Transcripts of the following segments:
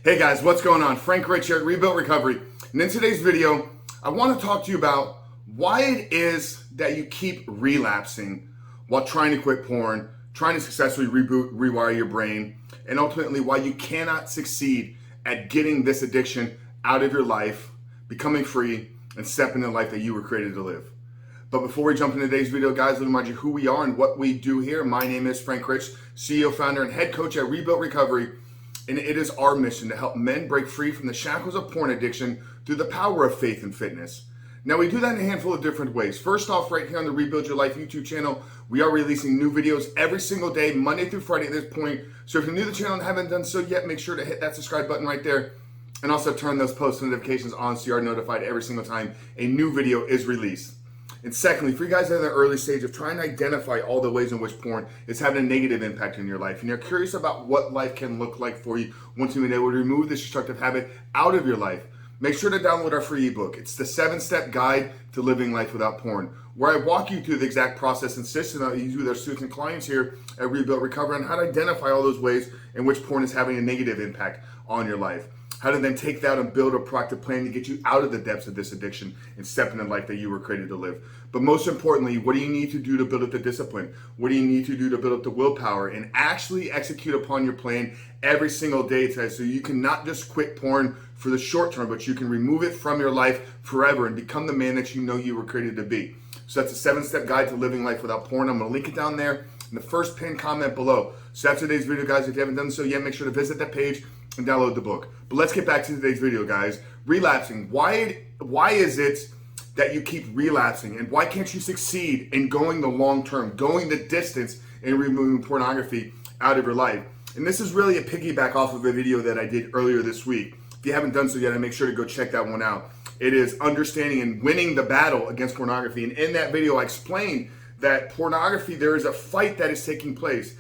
Hey guys, what's going on? Frank Rich here at Rebuilt Recovery. And in today's video, I want to talk to you about why it is that you keep relapsing while trying to quit porn, trying to successfully rewire your brain, and ultimately why you cannot succeed at getting this addiction out of your life, becoming free, and stepping into the life that you were created to live. But before we jump into today's video, guys, let me remind you who we are and what we do here. My name is Frank Rich, CEO, founder, and head coach at Rebuilt Recovery. And it is our mission to help men break free from the shackles of porn addiction through the power of faith and fitness. Now, we do that in a handful of different ways. First off, right here on the Rebuild Your Life YouTube channel, we are releasing new videos every single day, Monday through Friday at this point. So if you're new to the channel and haven't done so yet, make sure to hit that subscribe button right there. And also turn those post notifications on so you are notified every single time a new video is released. And secondly, for you guys that are in the early stage of trying to identify all the ways in which porn is having a negative impact in your life, and you're curious about what life can look like for you once you've been able to remove this destructive habit out of your life, make sure to download our free ebook. It's the 7-step guide to living life without porn, where I walk you through the exact process and system that we use with our students and clients here at Rebuilt Recovery on how to identify all those ways in which porn is having a negative impact on your life. How to then take that and build a proactive plan to get you out of the depths of this addiction and step into the life that you were created to live. But most importantly, what do you need to do to build up the discipline? What do you need to do to build up the willpower and actually execute upon your plan every single day today, so you can not just quit porn for the short term, but you can remove it from your life forever and become the man that you know you were created to be. So that's a 7-step guide to living life without porn. I'm going to link it down there in the first pinned comment below. So that's today's video, guys. If you haven't done so yet, make sure to visit that page and download the book. But let's get back to today's video, guys. Relapsing. Why is it that you keep relapsing, and why can't you succeed in going the long term, going the distance in removing pornography out of your life? And this is really a piggyback off of a video that I did earlier this week. If you haven't done so yet, I make sure to go check that one out. It is understanding and winning the battle against pornography. And in that video, I explained that pornography, there is a fight that is taking place.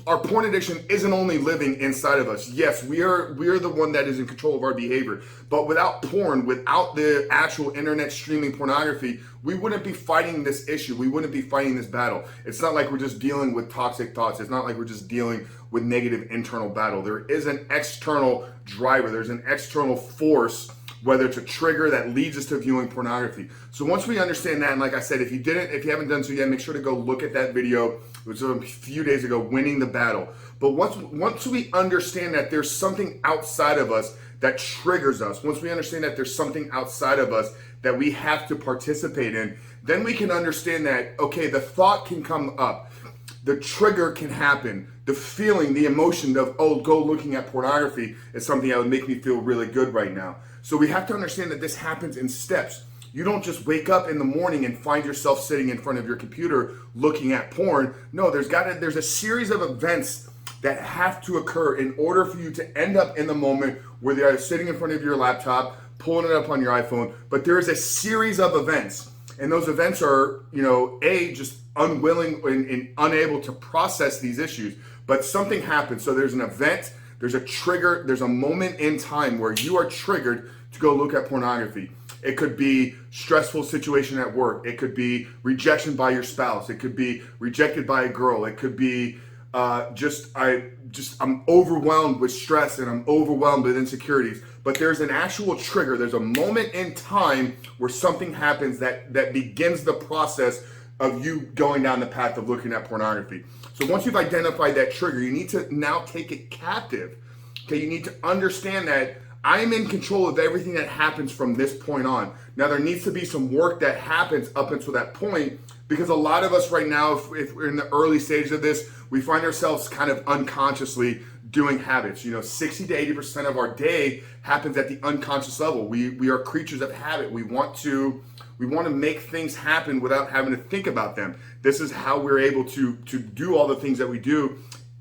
Our porn addiction isn't only living inside of us. Yes, we are the one that is in control of our behavior. But without porn, without the actual internet streaming pornography, we wouldn't be fighting this issue. We wouldn't be fighting this battle. It's not like we're just dealing with toxic thoughts. It's not like we're just dealing with negative internal battle. There is an external driver. There's an external force, whether it's a trigger that leads us to viewing pornography. So once we understand that, and like I said, if you haven't done so yet, make sure to go look at that video. It was a few days ago, winning the battle. But once we understand that there's something outside of us that triggers us, once we understand that there's something outside of us that we have to participate in, then we can understand that, okay, the thought can come up, the trigger can happen, the feeling, the emotion of, oh, go looking at pornography is something that would make me feel really good right now. So we have to understand that this happens in steps. You don't just wake up in the morning and find yourself sitting in front of your computer looking at porn. No, there's a series of events that have to occur in order for you to end up in the moment where you're sitting in front of your laptop, pulling it up on your iPhone. But there is a series of events, and those events are, just unwilling and unable to process these issues. But something happens. So there's an event, there's a trigger, there's a moment in time where you are triggered to go look at pornography. It could be stressful situation at work. It could be rejection by your spouse. It could be rejected by a girl. It could be I'm overwhelmed with stress and I'm overwhelmed with insecurities. But there's an actual trigger. There's a moment in time where something happens that begins the process of you going down the path of looking at pornography. So once you've identified that trigger, you need to now take it captive. Okay, you need to understand that I'm in control of everything that happens from this point on. Now, there needs to be some work that happens up until that point, because a lot of us right now, if we're in the early stages of this, we find ourselves kind of unconsciously doing habits. 60 to 80% of our day happens at the unconscious level. We are creatures of habit. We want to make things happen without having to think about them. This is how we're able to do all the things that we do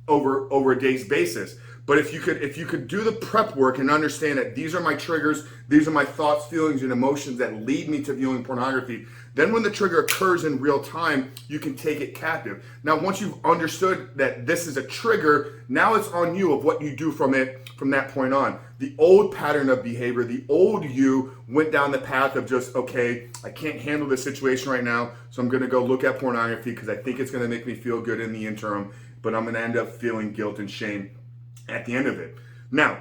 over a day's basis. But if you could do the prep work and understand that these are my triggers, these are my thoughts, feelings, and emotions that lead me to viewing pornography, then when the trigger occurs in real time, you can take it captive. Now, once you've understood that this is a trigger, now it's on you of what you do from that point on. The old pattern of behavior, the old you went down the path of just, okay, I can't handle this situation right now, so I'm gonna go look at pornography because I think it's gonna make me feel good in the interim, but I'm gonna end up feeling guilt and shame at the end of it. Now,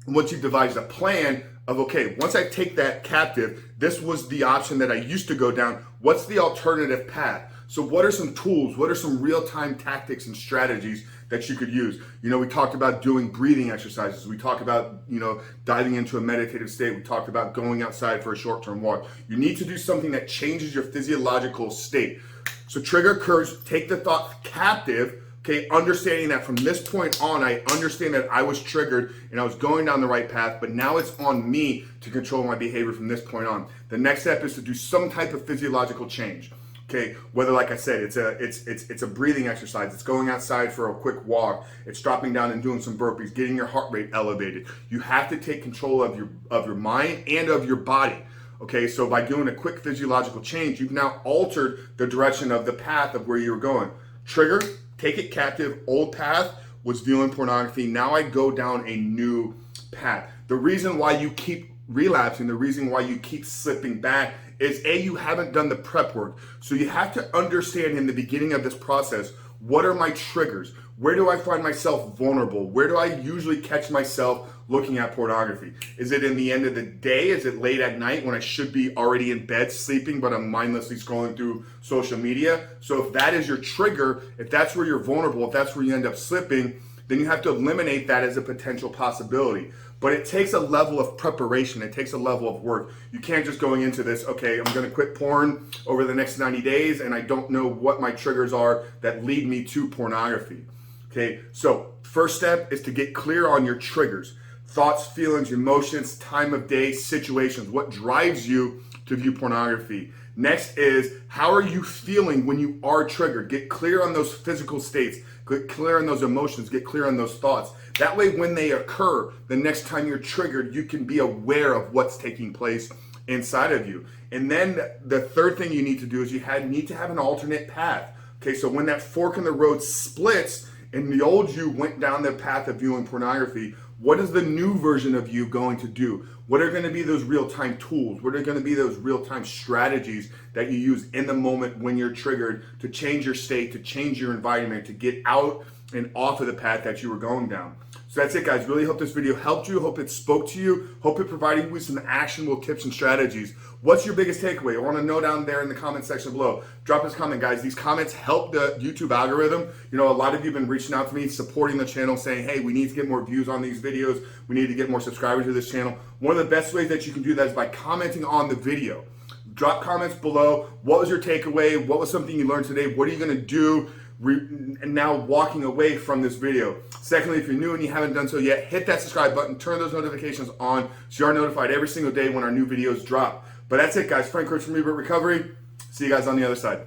once you've devised a plan of, okay, once I take that captive, this was the option that I used to go down. What's the alternative path? So what are some tools? What are some real-time tactics and strategies that you could use? You know, we talked about doing breathing exercises. We talked about, you know, diving into a meditative state. We talked about going outside for a short-term walk. You need to do something that changes your physiological state. So trigger occurs, take the thought captive, okay, understanding that from this point on, I understand that I was triggered and I was going down the right path, but now it's on me to control my behavior from this point on. The next step is to do some type of physiological change. Okay, whether, like I said, it's a breathing exercise, it's going outside for a quick walk, it's dropping down and doing some burpees, getting your heart rate elevated. You have to take control of your mind and of your body. Okay, so by doing a quick physiological change, you've now altered the direction of the path of where you were going. Trigger, take it captive, old path was viewing pornography. Now I go down a new path. The reason why you keep relapsing, the reason why you keep slipping back is you haven't done the prep work. So you have to understand in the beginning of this process, what are my triggers? Where do I find myself vulnerable? Where do I usually catch myself looking at pornography? Is it in the end of the day? Is it late at night when I should be already in bed sleeping, but I'm mindlessly scrolling through social media? So if that is your trigger, if that's where you're vulnerable, if that's where you end up slipping, then you have to eliminate that as a potential possibility. But it takes a level of preparation. It takes a level of work. You can't just going into this, okay, I'm gonna quit porn over the next 90 days and I don't know what my triggers are that lead me to pornography. Okay, so first step is to get clear on your triggers. Thoughts, feelings, emotions, time of day, situations. What drives you to view pornography? Next is, how are you feeling when you are triggered? Get clear on those physical states. Get clear on those emotions. Get clear on those thoughts. That way, when they occur, the next time you're triggered, you can be aware of what's taking place inside of you. And then the third thing you need to do is you need to have an alternate path. Okay, so when that fork in the road splits and the old you went down the path of viewing pornography, what is the new version of you going to do? What are going to be those real-time tools? What are going to be those real-time strategies that you use in the moment when you're triggered to change your state, to change your environment, to get out and off of the path that you were going down? So that's it, guys. Really hope this video helped you. Hope it spoke to you. Hope it provided you with some actionable tips and strategies. What's your biggest takeaway? I want to know down there in the comment section below. Drop us a comment, guys. These comments help the YouTube algorithm. You know, a lot of you have been reaching out to me, supporting the channel, saying, hey, we need to get more views on these videos. We need to get more subscribers to this channel. One of the best ways that you can do that is by commenting on the video. Drop comments below. What was your takeaway? What was something you learned today? What are you going to do and now walking away from this video? Secondly, if you're new and you haven't done so yet, hit that subscribe button, turn those notifications on so you are notified every single day when our new videos drop. But that's it, guys. Frank Rich from Ebook Recovery. See you guys on the other side.